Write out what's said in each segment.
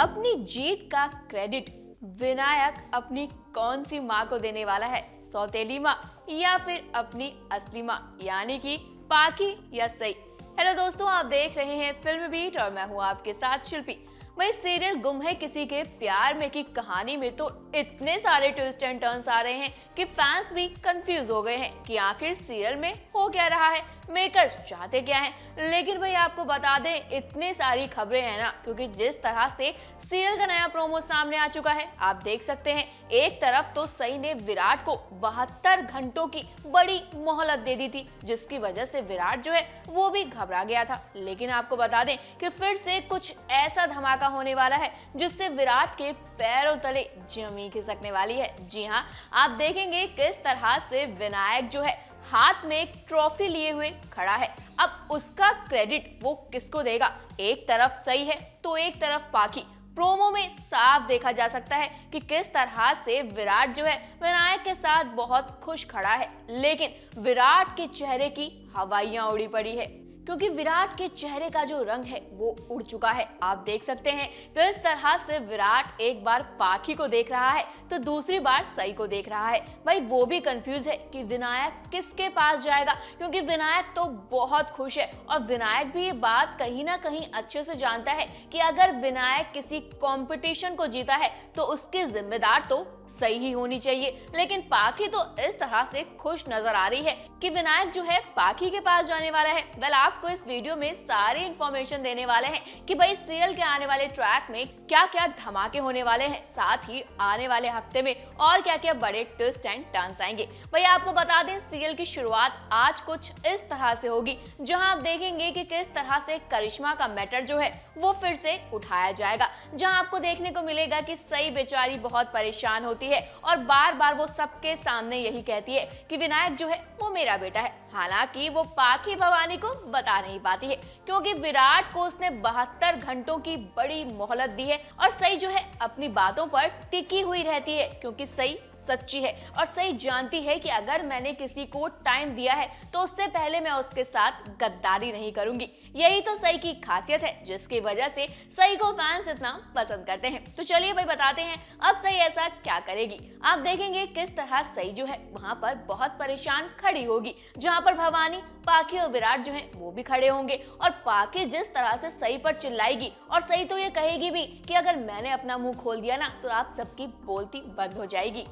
अपनी जीत का क्रेडिट विनायक अपनी कौन सी माँ को देने वाला है, सौतेली माँ या फिर अपनी असली माँ यानी कि पाखी या सई। हेलो दोस्तों, आप देख रहे हैं फिल्म बीट और मैं हूँ आपके साथ शिल्पी। वही सीरियल गुम है किसी के प्यार में की कहानी में तो इतने सारे ट्विस्ट एंड टर्न्स आ रहे हैं कि फैंस भी कंफ्यूज हो गए हैं कि आखिर सीरियल में हो क्या रहा है, मेकर्स चाहते क्या हैं। लेकिन भाई आपको बता दें, इतनी सारी खबरें हैं ना, क्योंकि जिस तरह से सीरियल का नया प्रोमो सामने आ चुका है आप देख सकते हैं। एक तरफ तो सई ने विराट को 72 घंटों की बड़ी मोहलत दे दी थी, जिसकी वजह से विराट जो है वो भी घबरा गया था। लेकिन आपको बता दें कि फिर से कुछ ऐसा धमाका होने वाला है जिससे विराट के पैरों तले जमी खिसकने वाली है। जी हाँ, आप देखेंगे किस तरह से विनायक जो है हाथ में एक ट्रॉफी लिए हुए खड़ा है। अब उसका क्रेडिट वो किसको देगा? एक तरफ सही है तो एक तरफ पाखी। प्रोमो में साफ देखा जा सकता है कि किस तरह से विराट जो है विनायक के साथ बहुत खुश खड़ा है, लेकिन विराट के चेहरे की हवाइयां उड़ी पड़ी है, क्योंकि विराट के चेहरे का जो रंग है वो उड़ चुका है। आप देख सकते हैं कि इस तरह से विराट एक बार पाखी को देख रहा है तो दूसरी बार सई को देख रहा है। भाई वो भी कंफ्यूज है कि विनायक किसके पास जाएगा, क्योंकि विनायक तो बहुत खुश है और विनायक भी ये बात कहीं ना कहीं अच्छे से जानता है कि अगर विनायक किसी कंपटीशन को जीता है तो उसकी जिम्मेदार तो सही ही होनी चाहिए। लेकिन पाखी तो इस तरह से खुश नजर आ रही है कि विनायक जो है पाखी के पास जाने वाला है। वेल, आपको इस वीडियो में सारी इंफॉर्मेशन देने वाले हैं कि भाई सीरियल के आने वाले ट्रैक में क्या क्या धमाके होने वाले हैं, साथ ही आने वाले हफ्ते में और क्या क्या बड़े ट्विस्ट एंड टर्न्स आएंगे। भाई आपको बता दें, सीरियल की शुरुआत आज कुछ इस तरह से होगी, जहां आप देखेंगे कि किस तरह से करिश्मा का मैटर जो है वो फिर से उठाया जाएगा, जहां आपको देखने को मिलेगा कि सई बेचारी बहुत परेशान होती है और बार बार वो सबके सामने यही कहती है कि विनायक जो है वो मेरा बेटा है। हालांकि वो पाखी भवानी को बता नहीं पाती है, क्योंकि विराट को उसने 72 घंटों की बड़ी मोहलत दी है और सई जो है अपनी बातों पर टिकी हुई रहती है, क्योंकि सई सच्ची है और सई जानती है कि अगर मैंने किसी को टाइम दिया है तो उससे पहले मैं उसके साथ गद्दारी नहीं करूंगी। यही तो सई की खासियत है, जिसकी वजह से सई को फैंस इतना पसंद करते हैं। तो चलिए भाई बताते हैं अब सई ऐसा क्या करेगी। आप देखेंगे किस तरह सई जो है वहां पर बहुत परेशान खड़ी होगी, जहां पर भवानी, पाखी और विराट जो हैं वो भी खड़े होंगे। और पाखी जिस तरह से सई पर चिल्लाएगी और सई तो ये कहेगी भी कि अगर मैंने अपना मुंह खोल दिया ना तो आप सबकी बोलती बंद हो जाएगी।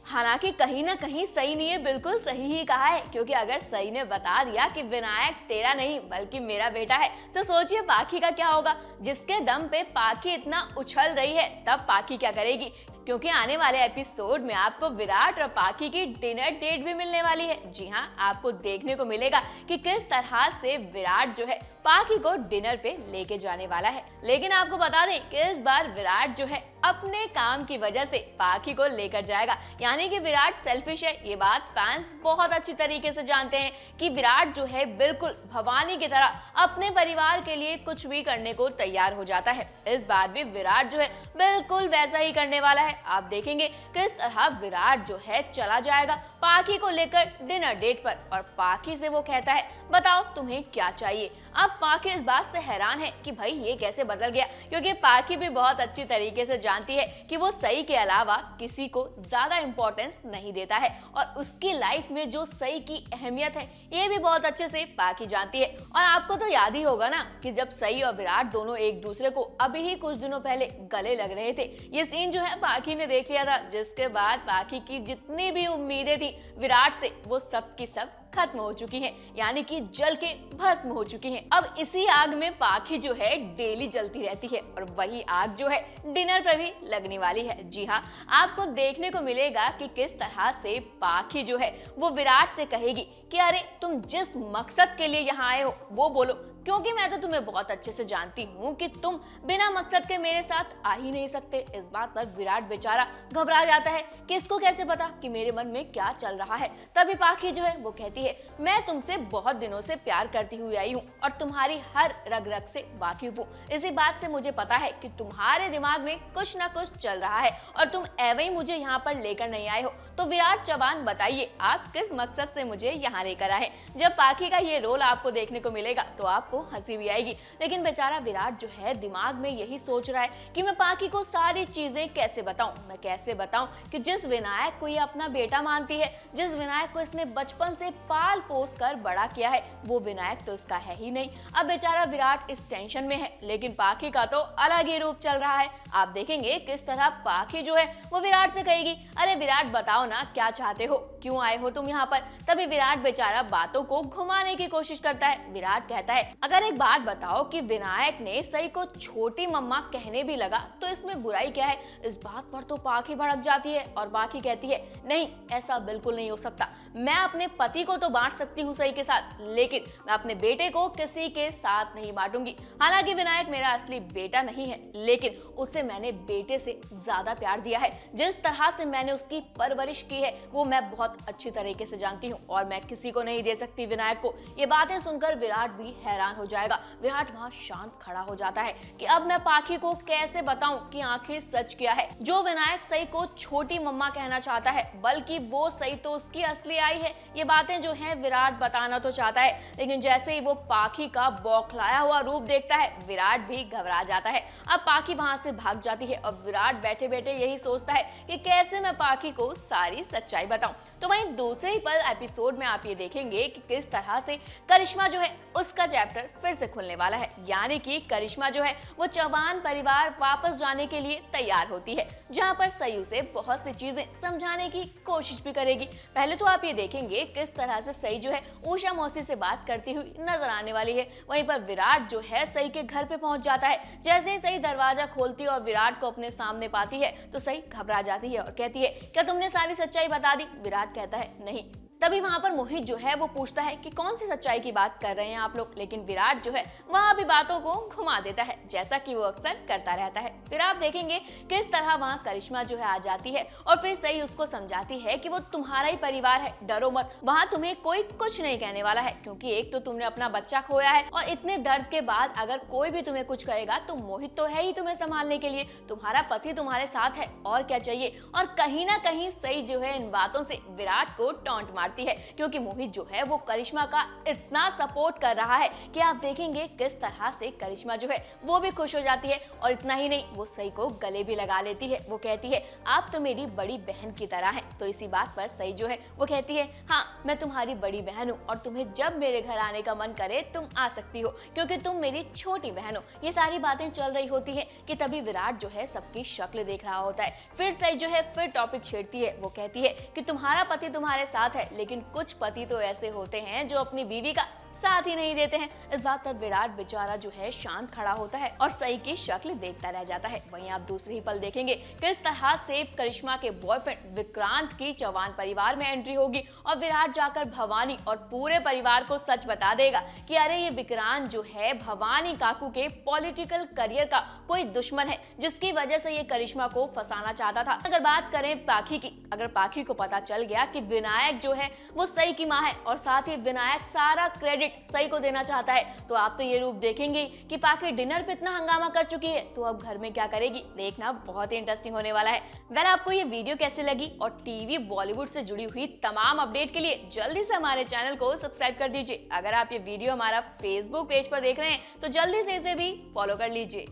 हालांकि कहीं ना कहीं सई ने ये बिल्कुल सही ही कहा है, क्योंकि अगर सई ने बता दिया कि विनायक तेरा नहीं बल्कि मेरा बेटा है तो सोचिए पाखी का क्या होगा। जिसके दम पे पाखी इतना उछल रही है, तब पाखी क्या करेगी, क्योंकि आने वाले एपिसोड में आपको विराट और पाखी की डिनर डेट भी मिलने वाली है। जी हाँ, आपको देखने को मिलेगा कि किस तरह से विराट जो है पाखी को डिनर पे लेके जाने वाला है। लेकिन आपको बता दें कि इस बार विराट जो है अपने काम की वजह से पाखी को लेकर जाएगा, यानी कि विराट सेल्फिश है। ये बात फैंस बहुत अच्छी तरीके से जानते हैं कि विराट जो है बिल्कुल भवानी की तरह अपने परिवार के लिए कुछ भी करने को तैयार हो जाता है। इस बार भी विराट जो है बिल्कुल वैसा ही करने वाला है। आप देखेंगे किस तरह विराट जो है चला जाएगा पाखी को लेकर डिनर डेट पर और पाखी से वो कहता है बताओ तुम्हें क्या चाहिए। अब पाखी इस बात से हैरान है कि भाई ये कैसे बदल गया, क्योंकि पाखी भी बहुत अच्छी तरीके से जानती है कि वो सई के अलावा किसी को ज्यादा इंपॉर्टेंस नहीं देता है और उसकी लाइफ में जो सई की अहमियत है ये भी बहुत अच्छे से पाखी जानती है। और आपको तो याद ही होगा ना कि जब सई और विराट दोनों एक दूसरे को अभी ही कुछ दिनों पहले गले लग रहे थे, ये सीन जो है पाखी ने देख लिया था, जिसके बाद पाखी की जितनी भी उम्मीदें थी विराट से वो सब की सब खत्म हो चुकी हैं, यानी कि जल के भस्म हो चुकी हैं। अब इसी आग में पाखी जो है डेली जलती रहती है और वही आग जो है डिनर पर भी लगने वाली है। जी हाँ, आपको देखने को मिलेगा कि किस तरह से पाखी जो है वो विराट से कहेगी कि अरे तुम जिस मकसद के लिए यहाँ आए हो वो बोलो, क्योंकि मैं तो तुम्हें बहुत अच्छे से जानती हूँ कि तुम बिना मकसद के मेरे साथ आ ही नहीं सकते। इस बात पर विराट बेचारा घबरा जाता है कि इसको कैसे पता कि मेरे मन में क्या चल रहा है। तभी पाखी जो है वो कहती है मैं तुमसे बहुत दिनों से प्यार करती हुई आई हूँ और तुम्हारी हर रग रग से वाकिफ हूँ। इसी बात से मुझे पता है कि तुम्हारे दिमाग में कुछ ना कुछ चल रहा है और तुम एवं ही मुझे यहाँ पर लेकर नहीं आए हो। तो विराट चौहान बताइए आप किस मकसद से मुझे यहाँ लेकर आए। जब पाखी का ये रोल आपको देखने को मिलेगा तो आपको हंसी भी आएगी, लेकिन बेचारा विराट जो है दिमाग में यही सोच रहा है कि मैं पाखी को सारी चीजें कैसे बताऊं, मैं कैसे बताऊं कि जिस विनायक को ये अपना बेटा मानती है, जिस विनायक को इसने बचपन से पाल पोस कर बड़ा किया है, वो विनायक तो इसका है ही नहीं। अब बेचारा विराट इस टेंशन में है, लेकिन पाखी का तो अलग ही रूप चल रहा है। आप देखेंगे किस तरह पाखी जो है वो विराट से कहेगी, अरे विराट बताओ ना क्या चाहते हो, क्यों आए हो तुम यहाँ पर। तभी विराट बेचारा बातों को घुमाने की कोशिश करता है। विराट कहता है अगर एक बात बताओ कि विनायक ने सई को छोटी मम्मा कहने भी लगा तो इसमें बुराई क्या है। इस बात पर तो पाखी भड़क जाती है और पाखी कहती है नहीं, ऐसा बिल्कुल नहीं हो सकता। मैं अपने पति को तो बांट सकती हूँ सई के साथ, लेकिन मैं अपने बेटे को किसी के साथ नहीं बांटूंगी। हालांकि विनायक मेरा असली बेटा नहीं है, लेकिन उसे मैंने बेटे से ज्यादा प्यार दिया है। जिस तरह से मैंने उसकी परवरिश की है वो मैं बहुत अच्छी तरीके से जानती हूँ और मैं किसी को नहीं दे सकती विनायक को। ये बातें सुनकर विराट भी हैरान हो जाएगा। विराट वहाँ शांत खड़ा हो जाता है कि अब मैं पाखी को कैसे बताऊं कि आखिर सच क्या है। जो विनायक सई को छोटी मम्मा कहना चाहता है, बल्कि वो सई तो उसकी असली आई है। ये बातें जो हैं विराट बताना तो चाहता है, लेकिन जैसे ही वो पाखी का बौखलाया हुआ रूप देखता है विराट भी घबरा जाता है। अब पाखी वहां से भाग जाती है और विराट बैठे बैठे यही सोचता है कि कैसे मैं पाखी को सारी सच्चाई बताऊं। तो वहीं दूसरे ही पल एपिसोड में आप ये देखेंगे कि किस तरह से करिश्मा जो है उसका चैप्टर फिर से खुलने वाला है। यानी कि करिश्मा जो है वो चौहान परिवार वापस जाने के लिए तैयार होती है, जहां पर सई उसे बहुत सी चीजें समझाने की कोशिश भी करेगी। पहले तो आप ये देखेंगे किस तरह से सई जो है उषा मौसी से बात करती हुई नजर आने वाली है। वहीं पर विराट जो है सई के घर पे पहुंच जाता है। जैसे ही सई दरवाजा खोलती है और विराट को अपने सामने पाती है तो सई घबरा जाती है और कहती है क्या तुमने सारी सच्चाई बता दी। विराट कहता है नहीं। तभी वहां पर मोहित जो है वो पूछता है कि कौन सी सच्चाई की बात कर रहे हैं आप लोग, लेकिन विराट जो है वहां भी बातों को घुमा देता है, जैसा कि वो अक्सर करता रहता है। फिर आप देखेंगे किस तरह वहां करिश्मा जो है आ जाती है और फिर सही उसको समझाती है कि वो तुम्हारा ही परिवार है, डरो मत, वहां तुम्हें कोई कुछ नहीं कहने वाला है, क्योंकि एक तो तुमने अपना बच्चा खोया है और इतने दर्द के बाद अगर कोई भी तुम्हें कुछ कहेगा तो मोहित तो है ही तुम्हें संभालने के लिए, तुम्हारा पति तुम्हारे साथ है, और क्या चाहिए। और कहीं ना कहीं सही जो है इन बातों से विराट को टॉन्ट मारती है, क्योंकि मोहित जो है वो करिश्मा का इतना सपोर्ट कर रहा है कि आप देखेंगे किस तरह से करिश्मा जो है वो भी खुश हो जाती है। और इतना ही नहीं, वो सई को गले भी लगा लेती है। वो कहती है आप तो मेरी बड़ी बहन की तरह हैं। तो इसी बात पर सई जो है वो कहती है हाँ मैं तुम्हारी बड़ी बहन हूँ और तुम्हें जब मेरे घर आने का मन करे तुम आ सकती हो, क्योंकि तुम मेरी छोटी बहन हो। ये सारी बातें चल रही होती है कि तभी विराट जो है सबकी शक्ल देख रहा होता है। फिर सई जो है फिर टॉपिक छेड़ती है। वो कहती है कि तुम्हारा पति तुम्हारे साथ है, लेकिन कुछ पति तो ऐसे होते हैं जो अपनी बीवी का साथ ही नहीं देते हैं। इस बात पर विराट बेचारा जो है शांत खड़ा होता है और सई की शक्ल देखता रह जाता है। वहीं आप दूसरे ही पल देखेंगे किस तरह से करिश्मा के बॉयफ्रेंड विक्रांत की चौहान परिवार में एंट्री होगी और विराट जाकर भवानी और पूरे परिवार को सच बता देगा कि अरे ये विक्रांत जो है भवानी काकू के पॉलिटिकल करियर का कोई दुश्मन है, जिसकी वजह से ये करिश्मा को फंसाना चाहता था। अगर बात करें पाखी की, अगर पाखी को पता चल गया कि विनायक जो है वो सई की माँ है और साथ ही विनायक सारा क्रेडिट सई को देना चाहता है, तो आप तो ये रूप देखेंगे कि पाखी डिनर पे इतना हंगामा कर चुकी है तो अब घर में क्या करेगी, देखना बहुत ही इंटरेस्टिंग होने वाला है। वेल आपको ये वीडियो कैसी लगी और टीवी बॉलीवुड से जुड़ी हुई तमाम अपडेट के लिए जल्दी से हमारे चैनल को सब्सक्राइब कर दीजिए। अगर आप ये वीडियो हमारा फेसबुक पेज पर देख रहे हैं तो जल्दी से इसे भी फॉलो कर लीजिए।